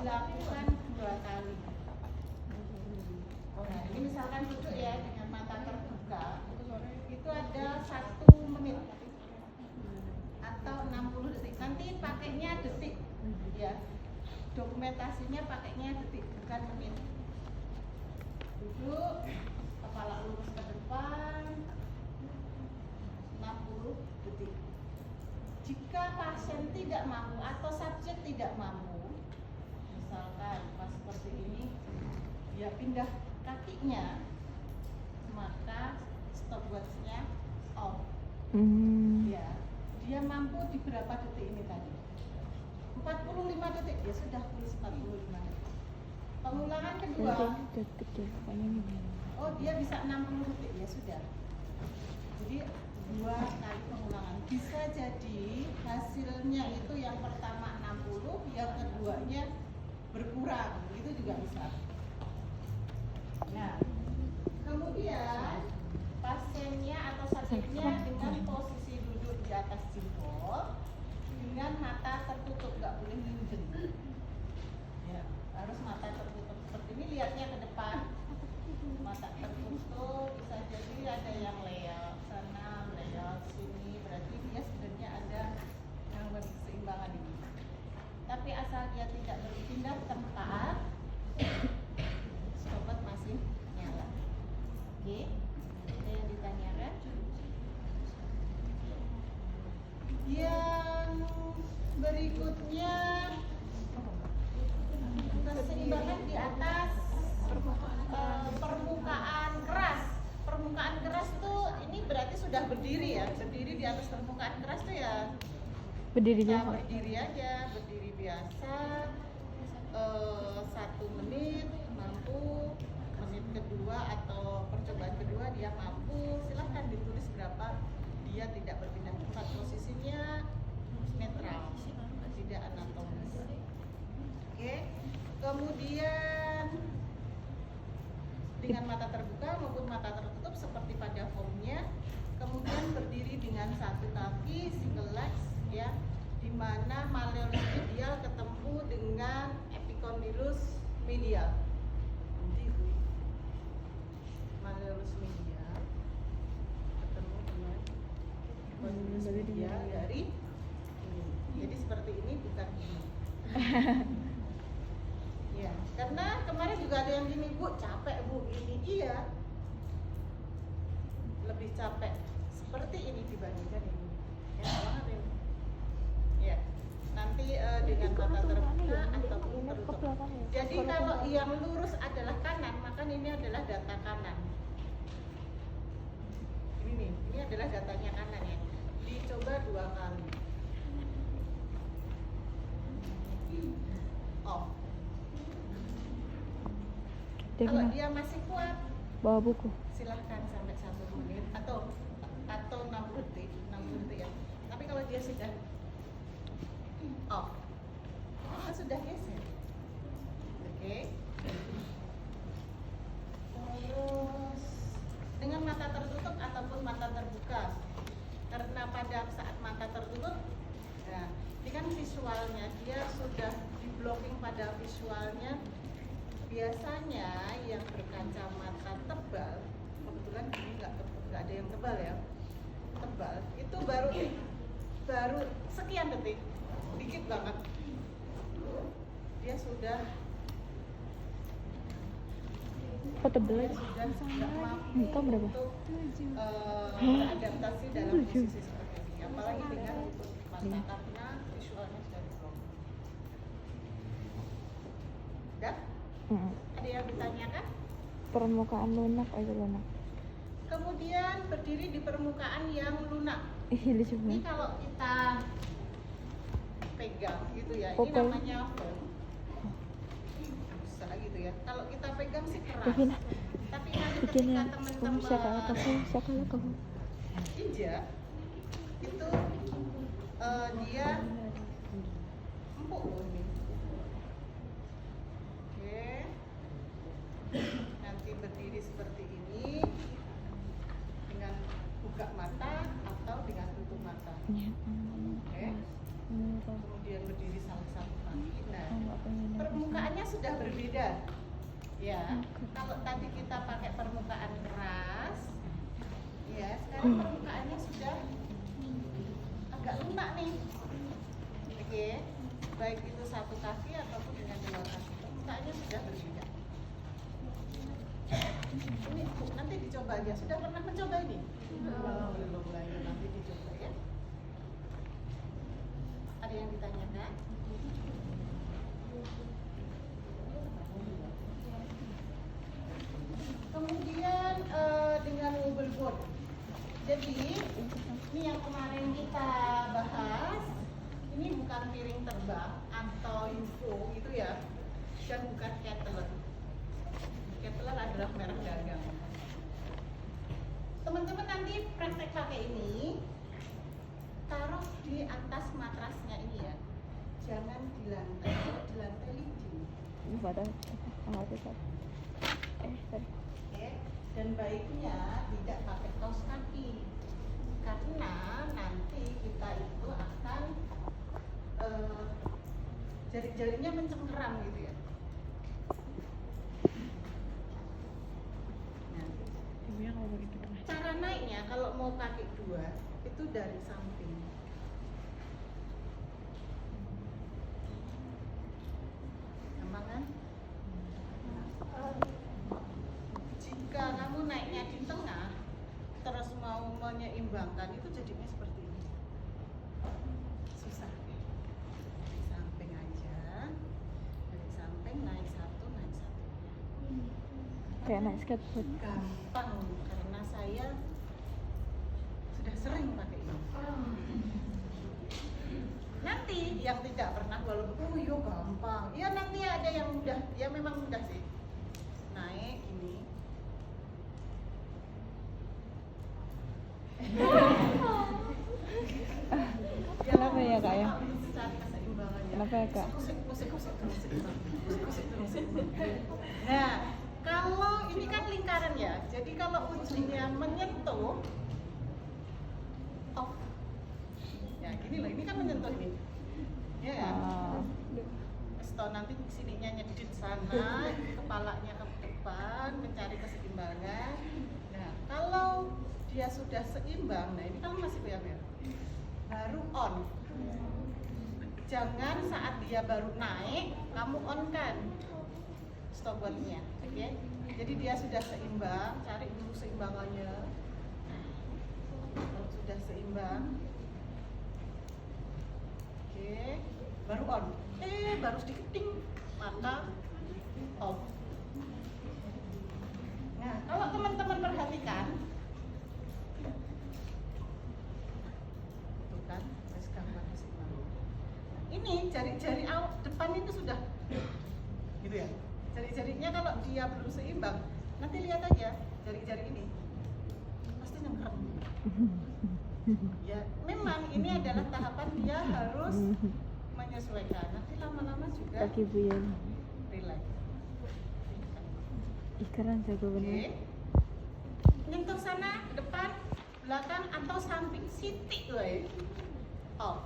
dilakukan 2 kali. Nah, ini misalkan duduk ya dengan mata terbuka, itu ada 1 menit atau 60 detik. Nanti pakainya detik, ya. Dokumentasinya pakainya detik, bukan menit. Duduk, kepala lurus ke depan, 60 detik. Jika pasien tidak mampu atau subjek tidak mampu, misalkan pas seperti ini, dia pindah kakinya, maka stopwatch-nya off. Ya, dia mampu di berapa detik ini tadi? 45 detik, ya sudah tulis 45 detik. Pengulangan kedua, oh dia bisa 60 detik, ya sudah. Jadi 2 kali pengulangan. Bisa jadi hasilnya itu yang pertama 60, yang keduanya berkurang, itu juga bisa. Nah, kemudian pasiennya atau subjeknya dengan posisi duduk di atas jempol dengan mata tertutup, nggak boleh nyinden. Ya, harus mata tertutup seperti ini, lihatnya ke depan. Mata tertutup, bisa jadi ada yang leak sana, leak sini, berarti dia sebenarnya ada gangguan keseimbangan ini. Tapi asal dia tidak berpindah tempat, sobat masih nyala. Oke, ada yang ditanyakan? Yang berikutnya, keseimbangan di atas permukaan keras. Permukaan keras tuh ini berarti sudah berdiri ya. Berdiri di atas permukaan keras tuh ya Berdiri ya, biasa. berdiri aja, berdiri biasa. 1 menit mampu, menit kedua atau percobaan kedua dia mampu, silahkan ditulis berapa. Dia tidak berpindah tempat, posisinya netral, tidak anatomis. Oke. Kemudian dengan mata terbuka maupun mata tertutup seperti pada formnya. Kemudian berdiri dengan 1 kaki single legs, ya, di mana malleolus medial ketemu dengan epicondylus medial. Jadi malleolus medial ketemu dengan epicondylus medial dari ini. Jadi seperti ini, bukan ini. Ya, karena kemarin juga ada yang gini, Bu, capek Bu, ini iya. Lebih capek seperti ini dibandingkan ini. Ya, banget ini. Ya, nanti dengan mata terbuka ataupun tertutup. Jadi kalau yang lurus adalah kanan, maka ini adalah data kanan. Ini nih, ini adalah datanya kanan ya. Dicoba 2 kali. Off. Kalau dia masih kuat, bawa buku. silahkan sampai 1 menit atau 60 detik, 60 detik ya. Tapi kalau dia sudah off, sudah geser. Oke. Terus dengan mata tertutup ataupun mata terbuka. Karena pada saat mata tertutup, nah, ini kan visualnya dia sudah di blocking pada visualnya. Biasanya yang berkacamata tebal, kebetulan ini nggak ada yang tebal ya, tebal itu baru sekian detik, dikit banget, dia sudah tebel sudah nggak mampu Engkau berapa? untuk beradaptasi dalam posisi seperti ini, apalagi dengan tutup mata karena visualnya sudah di blok. Udah? Ada yang ditanyakan? Permukaan lunak aja lunak. Kemudian berdiri di permukaan yang lunak. Lucu Ini banget. kalau kita pegang gitu ya, ini Popol. namanya foam. Bisa gitu ya. Kalau kita pegang sih keras. Devina, Tapi nanti bikin ketika yang teman-teman siapa kamu? injak, itu dia empuk loh ini. Oke. Nanti berdiri seperti ini dengan buka mata atau dengan tutup mata. Oke. Kemudian berdiri salah satu kaki. Nah, permukaan permukaannya sudah berbeda. Ya, kalau tadi kita pakai permukaan keras, ya sekarang permukaannya sudah agak lunak nih. Oke, baik itu satu kaki ataupun dengan dua kaki, permukaannya sudah berbeda. Ini Bu, nanti dicoba aja. Sudah pernah mencoba ini? Belum lagi, nanti dicoba ya. Ada yang ditanyakan? Kemudian dengan wobble board. Jadi ini yang kemarin kita bahas, ini bukan piring terbang atau UFO gitu ya, dan bukan kettle. Kettle adalah merek dagang. Teman-teman nanti praktek pakai ini, taruh di atas matrasnya ini ya, jangan di lantai. Kalau di lantai licin. Ini pada sama itu sorry. Sorry. Oke, dan baiknya tidak pakai kaos kaki karena nanti kita itu akan jari-jarinya mencengkeram gitu ya. Nah, cara naiknya kalau mau kaki dua itu dari samping. Gampang kan? Jika kamu naiknya di tengah terus mau menyeimbangkan itu jadinya seperti ini. Susah. Dari samping aja. Dari samping naik satu, naik satu. Kayak naik skateboard. Gampang karena saya sudah sering pakai ini. Nanti yang tidak pernah walaupun oh iya gampang. Ya nanti ada yang mudah. Ya memang mudah sih. Naik ini. Kenapa ya Kak ya? Cari keseimbangannya. Kenapa ya Kak? Nah, kalau ini kan lingkaran ya, jadi kalau ujungnya menyentuh, off. Ya gini loh, ini kan menyentuh ini, ya kan? Setelah nanti sininya nyedit sana, kepalanya ke depan, mencari keseimbangan. Nah, kalau dia sudah seimbang, nah ini kan masih goyang-goyang, baru on. Jangan saat dia baru naik, kamu on kan stopwatchnya, oke? Jadi dia sudah seimbang, cari dulu seimbangannya. Kalau sudah seimbang, oke, baru on. Baru sedikit ting, maka off. Nah, kalau teman-teman perhatikan, tuh kan, wes gampang seimbang. Ini jari-jari depan itu sudah gitu ya. Jari-jarinya kalau dia belum seimbang, nanti lihat aja jari-jari ini pasti nyengkrem. Ya, memang ini adalah tahapan dia harus menyesuaikan. Nanti lama-lama juga Kaki buyar. relax. Keren jago Oke. bener. Nyentuh sana, depan, belakang atau samping sitik loh ya. Off.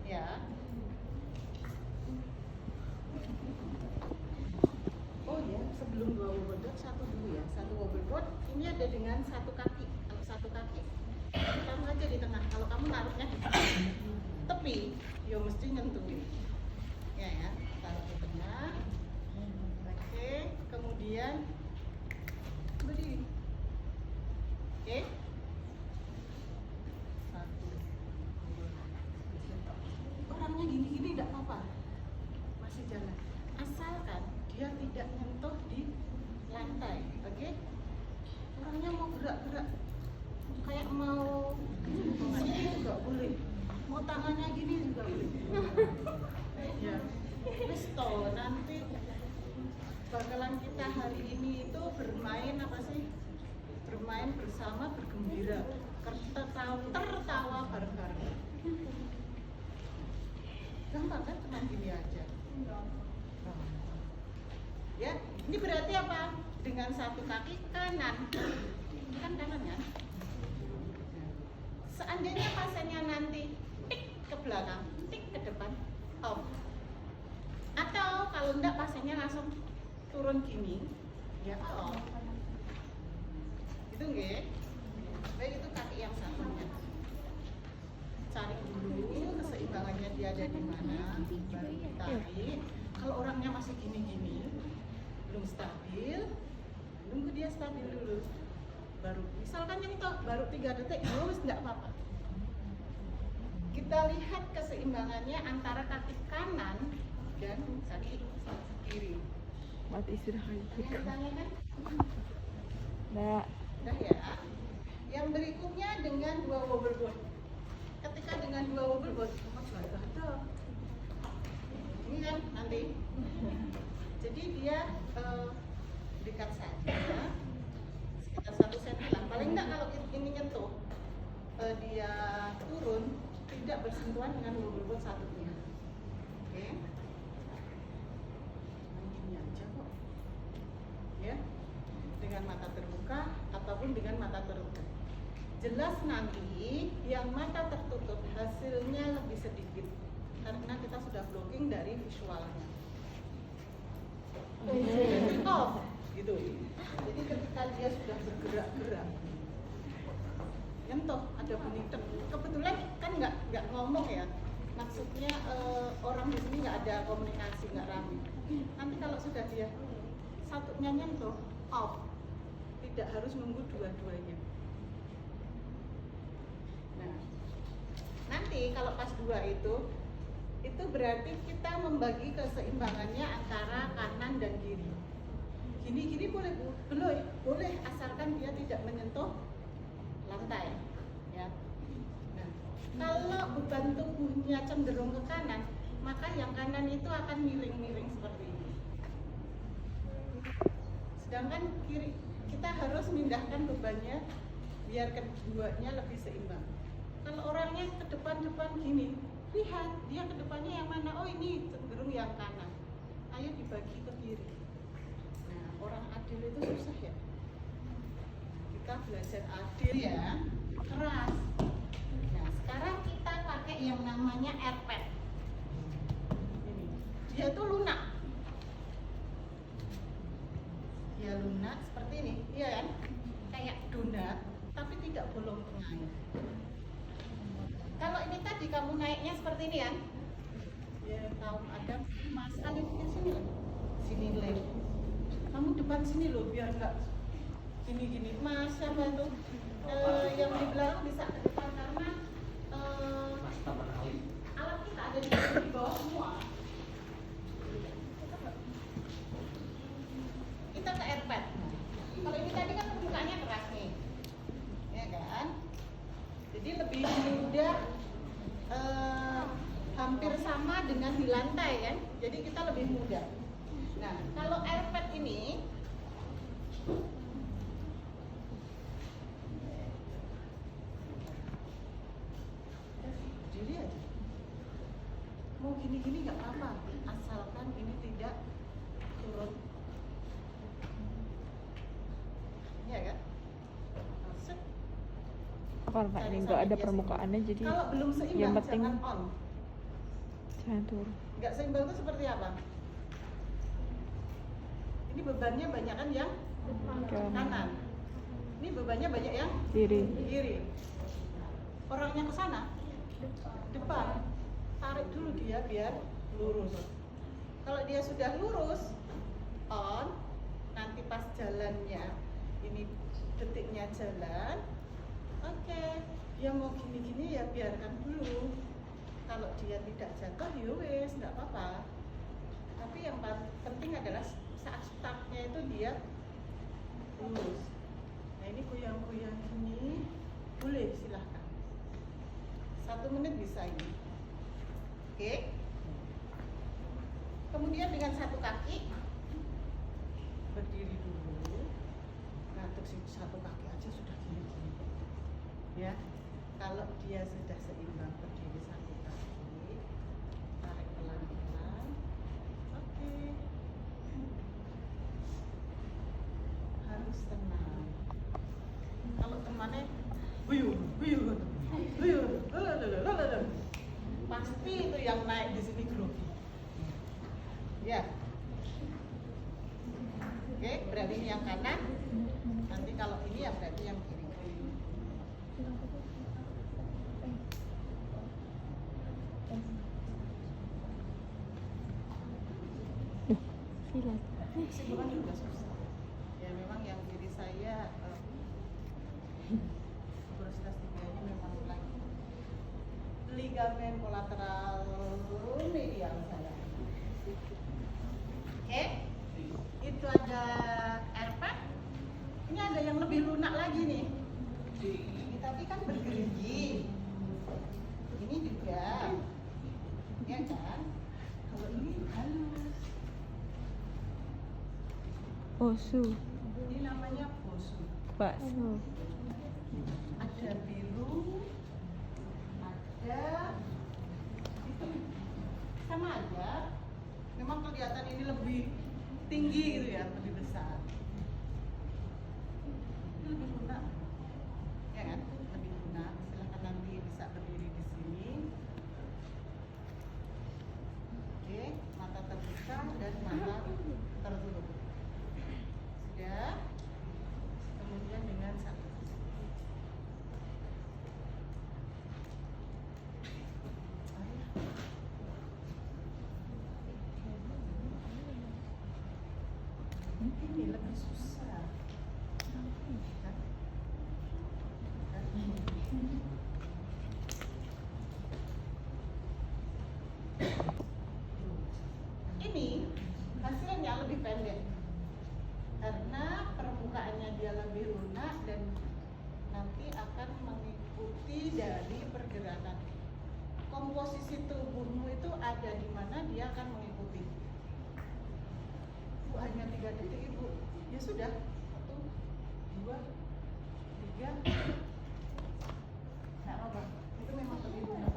Ya. Oh ya, sebelum dua wobbleboard satu dulu ya. Satu wobbleboard ini ada dengan satu kaki. Kalau satu kaki, kamu aja di tengah. Kalau kamu naruhnya di tepi, ya mesti nyentuh. Ya, taruh di tengah. Oke, kemudian berdiri. Oke. Satu, dua. Orangnya gini-gini tidak apa-apa, masih jalan. Asalkan dia tidak nyentuh di lantai, oke? Orangnya mau gerak-gerak, kayak mau sini juga boleh, mau tangannya gini juga boleh. Ya, wis toh, nanti bakalan kita hari ini itu bermain apa sih? Bermain bersama, bergembira, tertawa bareng-bareng. Gampang kan, cuma gini aja. Ya, ini berarti apa? Dengan satu kaki kanan, kan kanan kan? Seandainya pasiennya nanti tik ke belakang, tik ke depan, off. Atau Kalau enggak pasiennya langsung turun gini, ya off. Itu nggih. Baik, itu kaki yang satunya. Cari dulu keseimbangannya dia ada di mana, baru ditarik. Kalau orangnya masih gini-gini, belum stabil, tunggu dia stabil dulu. Baru, misalkan yang itu baru 3 detik, lurus nggak apa-apa. Kita lihat keseimbangannya antara kaki kanan dan kaki kiri. Mati sudah kayak gitu. Ditanyakan? Nah, Udah ya. Yang berikutnya dengan 2 wobble board. Ketika dengan 2 wobble board, ini kan nanti. Jadi dia dekat saja, sekitar 1 cm lah. Paling enggak kalau ini nyentuh, dia turun, tidak bersentuhan dengan wobble board satunya. Oke. Ini aja kok. Ya. Dengan mata terbuka ataupun dengan mata tertutup. Jelas nanti yang mata tertutup hasilnya lebih sedikit karena kita sudah blocking dari visualnya. Jadi off gitu. Jadi ketika dia sudah bergerak-gerak, nyentuh ada bunyi tek. Kebetulan kan nggak ngomong ya. Maksudnya orang di sini nggak ada komunikasi, nggak ramai. Nanti kalau sudah dia satunya nyentuh off, tidak harus nunggu dua-duanya. Nah, nanti kalau pas 2 itu berarti kita membagi keseimbangannya antara kanan dan kiri. Gini-gini boleh, boleh asalkan dia tidak menyentuh lantai. Ya. Nah, kalau beban tubuhnya cenderung ke kanan, maka yang kanan itu akan miring-miring seperti ini. Sedangkan kiri kita harus mindahkan bebannya biar keduanya lebih seimbang. Kalau orangnya ke depan-depan gini, lihat dia ke depannya yang mana. Oh, ini cenderung yang kanan. Ayo dibagi ke kiri. Nah, orang adil itu susah ya. Kita belajar adil ya, keras. Nah, sekarang kita pakai yang namanya airpad. Ini, dia tuh lunak. Dia lunak seperti ini, iya kan? Kayak donat, tapi tidak bolong tengah. Kalau ini tadi kamu naiknya seperti ini kan? Ya, tahu ada Mas Alif di sini loh. Sini lagi. Kamu depan sini loh, biar enggak gini-gini. Mas siapa tuh? Yang di belakang bisa ke depan karena alat kita ada di bawah semua. Kita ke airpad. Kalau ini tadi kan pembukanya keras nih, ya kan? Jadi lebih mudah, hampir sama dengan di lantai kan? Jadi kita lebih mudah. Nah, kalau airpad ini berdiri aja. Mau gini-gini nggak apa-apa, asalkan ini tidak turun. Ya kan? Masuk. kalau Pak ini nggak ada permukaannya, jadi kalau belum yang seimbang penting jangan on. jangan turun. Nggak seimbang itu seperti apa? Ini bebannya banyak kan yang kanan. Ini bebannya banyak yang kiri. Orangnya ke sana, depan. Tarik dulu dia biar lurus. Kalau dia sudah lurus, on. Nanti pas jalannya, ini detiknya jalan. Oke, dia mau gini-gini ya biarkan dulu. Kalau dia tidak jatuh, ya wes, nggak apa-apa. Tapi yang penting adalah saat startnya itu dia lurus. Nah, ini goyang-goyang gini, boleh silahkan. 1 menit bisa ini. Oke. Kemudian dengan 1 kaki berdiri dulu. Nah, untuk 1 kaki aja sudah gini-gini. Ya, kalau dia sudah seimbang berdiri 1 kaki, tarik pelan-pelan. Oke. Harus tenang. Kalau temannya huyuh, pasti itu yang naik di sini grogi. Ya, Oke, berarti ini yang kanan. Nanti kalau ini ya berarti yang kiri. Silat. Kesimpulan juga susah. Ya memang yang kiri saya tuberositas tiganya memang lagi ligamen kolateral medial saya. Oke, itu ada airpack. Ini ada yang lebih lunak lagi nih. Ini tadi kan bergerigi. Ini juga, ya kan? Kalau ini halus. Posu. Ini namanya bosu. Bakso. Ada biru, ada itu sama aja. Memang kelihatan ini lebih tinggi gitu ya, lebih besar. Ini lebih lunak, ya kan? Lebih lunak. Silahkan nanti bisa berdiri di sini. Oke, mata terbuka dan mata tertutup. Sudah. Kemudian dengan satu. Ini lebih susah. Ini hasilnya lebih pendek karena permukaannya dia lebih lunak dan nanti akan mengikuti dari pergerakan komposisi tubuhmu itu ada di mana dia akan mengikuti. Bu hanya 3 detik ibu, ya sudah.